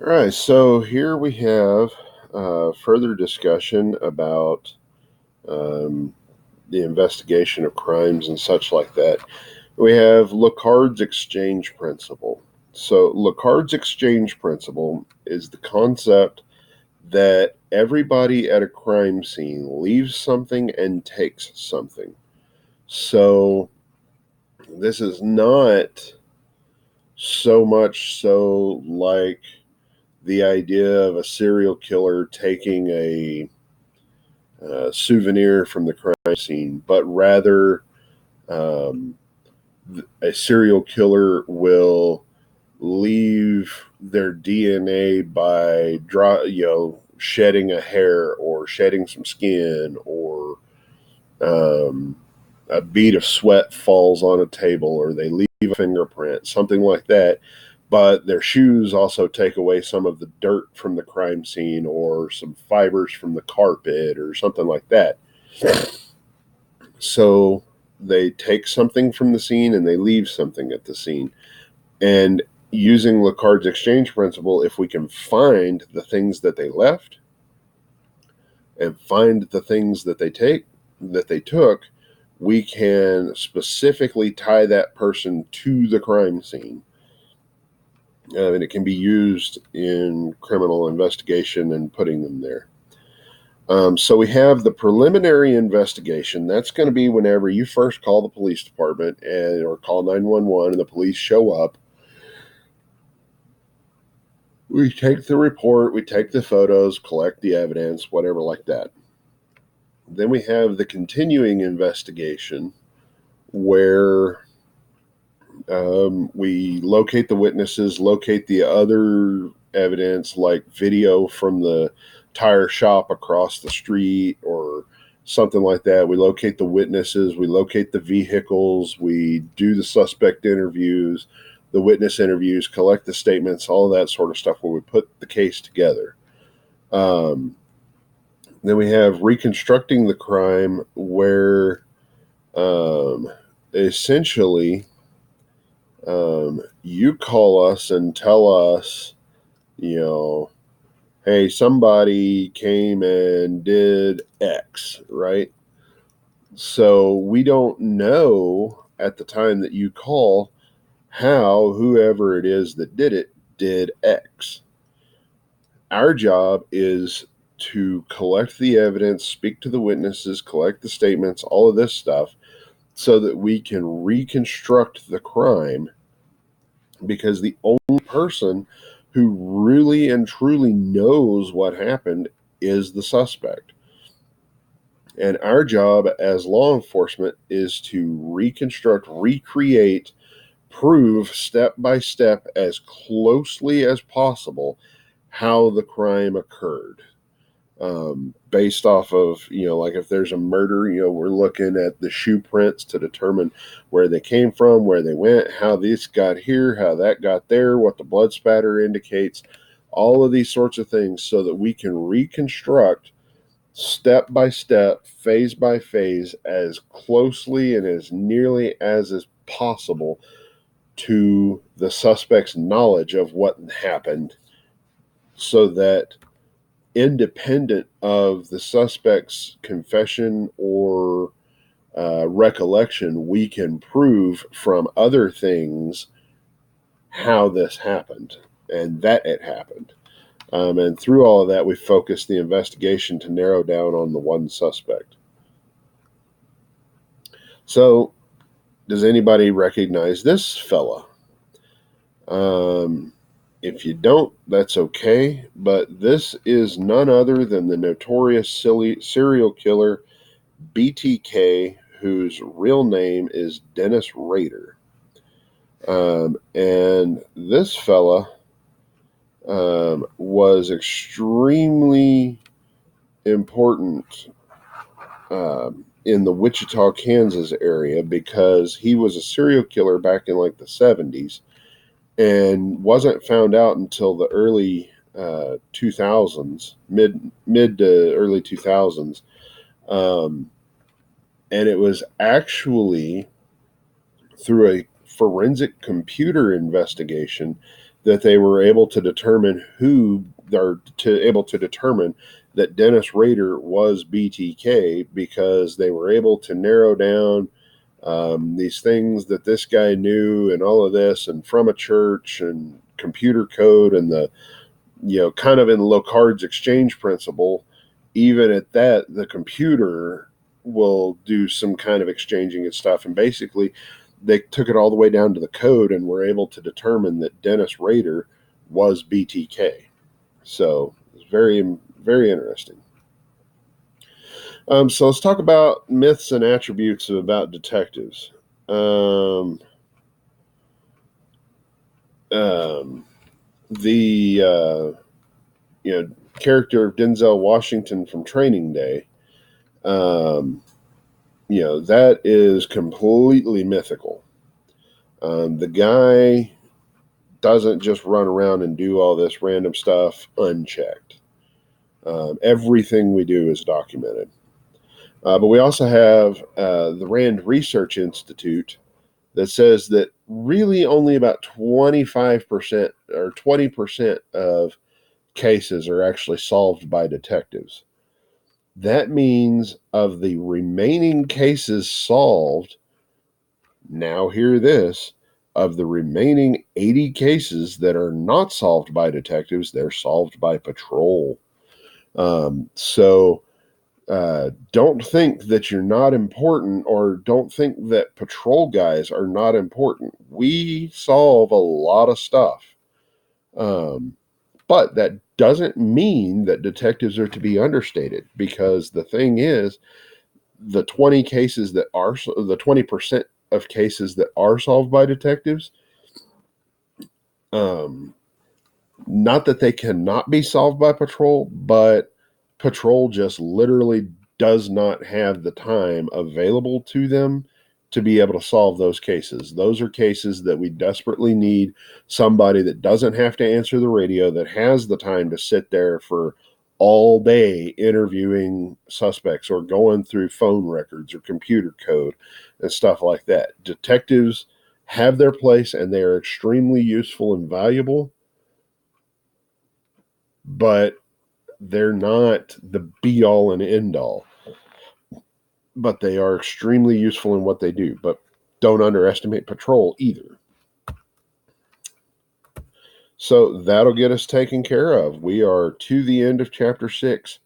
All right, so here we have further discussion about um, the investigation of crimes and such like that. We have Locard's exchange principle. So, Locard's exchange principle is the concept that everybody at a crime scene leaves something and takes something. So, this is not so much so like the idea of a serial killer taking a souvenir from the crime scene, but rather um, a serial killer will leave their DNA by shedding a hair or shedding some skin or um, a bead of sweat falls on a table or they leave a fingerprint, something like that. But their shoes also take away some of the dirt from the crime scene or some fibers from the carpet or something like that. So they take something from the scene and they leave something at the scene. And using Locard's exchange principle, if we can find the things that they left and find the things that they took, we can specifically tie that person to the crime scene. And it can be used in criminal investigation and putting them there. So we have the preliminary investigation. That's going to be whenever you first call the police department or call 911 and the police show up. We take the report, we take the photos, collect the evidence, whatever like that. Then we have the continuing investigation where we locate the witnesses, locate the other evidence like video from the tire shop across the street or something like that. We locate the witnesses, we locate the vehicles, we do the suspect interviews, the witness interviews, collect the statements, all of that sort of stuff where we put the case together. Um, then we have reconstructing the crime where essentially you call us and tell us, you know, hey, somebody came and did X, right? So we don't know at the time that you call how whoever it is that did it did X. Our job is to collect the evidence, speak to the witnesses, collect the statements, all of this stuff, so that we can reconstruct the crime because the only person who really and truly knows what happened is the suspect. And our job as law enforcement is to reconstruct, recreate, prove step by step as closely as possible how the crime occurred. Based off of, like if there's a murder, we're looking at the shoe prints to determine where they came from, where they went, how this got here, how that got there, what the blood spatter indicates, all of these sorts of things so that we can reconstruct step by step, phase by phase, as closely and as nearly as is possible to the suspect's knowledge of what happened so that independent of the suspect's confession or recollection, we can prove from other things how this happened and that it happened. And through all of that, we focus the investigation to narrow down on the one suspect. So, does anybody recognize this fella? Um, if you don't, that's okay. But this is none other than the notorious serial killer BTK, whose real name is Dennis Rader. And this fella was extremely important in the Wichita, Kansas area because he was a serial killer back in like the 70s and wasn't found out until the early 2000s, mid to early 2000s. Um, and it was actually through a forensic computer investigation that they were able to determine that Dennis Rader was BTK, because they were able to narrow down these things that this guy knew and all of this, and from a church and computer code and the, kind of in Locard's exchange principle. Even at that, the computer will do some kind of exchanging and stuff. And basically, they took it all the way down to the code and were able to determine that Dennis Rader was BTK. So it's very, very interesting. So let's talk about myths and attributes about detectives. The character of Denzel Washington from Training Day, that is completely mythical. The guy doesn't just run around and do all this random stuff unchecked. Everything we do is documented. But we also have the Rand Research Institute that says that really only about 25% or 20% of cases are actually solved by detectives. That means of the remaining cases solved, now hear this, of the remaining 80 cases that are not solved by detectives, they're solved by patrol. So don't think that you're not important, or don't think that patrol guys are not important. We solve a lot of stuff. But that doesn't mean that detectives are to be understated, because the thing is, the 20% of cases that are solved by detectives, not that they cannot be solved by patrol, but patrol just literally does not have the time available to them to be able to solve those cases. Those are cases that we desperately need somebody that doesn't have to answer the radio, that has the time to sit there for all day interviewing suspects or going through phone records or computer code and stuff like that. Detectives have their place, and they are extremely useful and valuable, but they're not the be all and end all. But they are extremely useful in what they do. But don't underestimate patrol either. So that'll get us taken care of. We are to the end of chapter 6,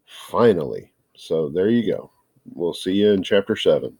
finally. So there you go. We'll see you in chapter 7.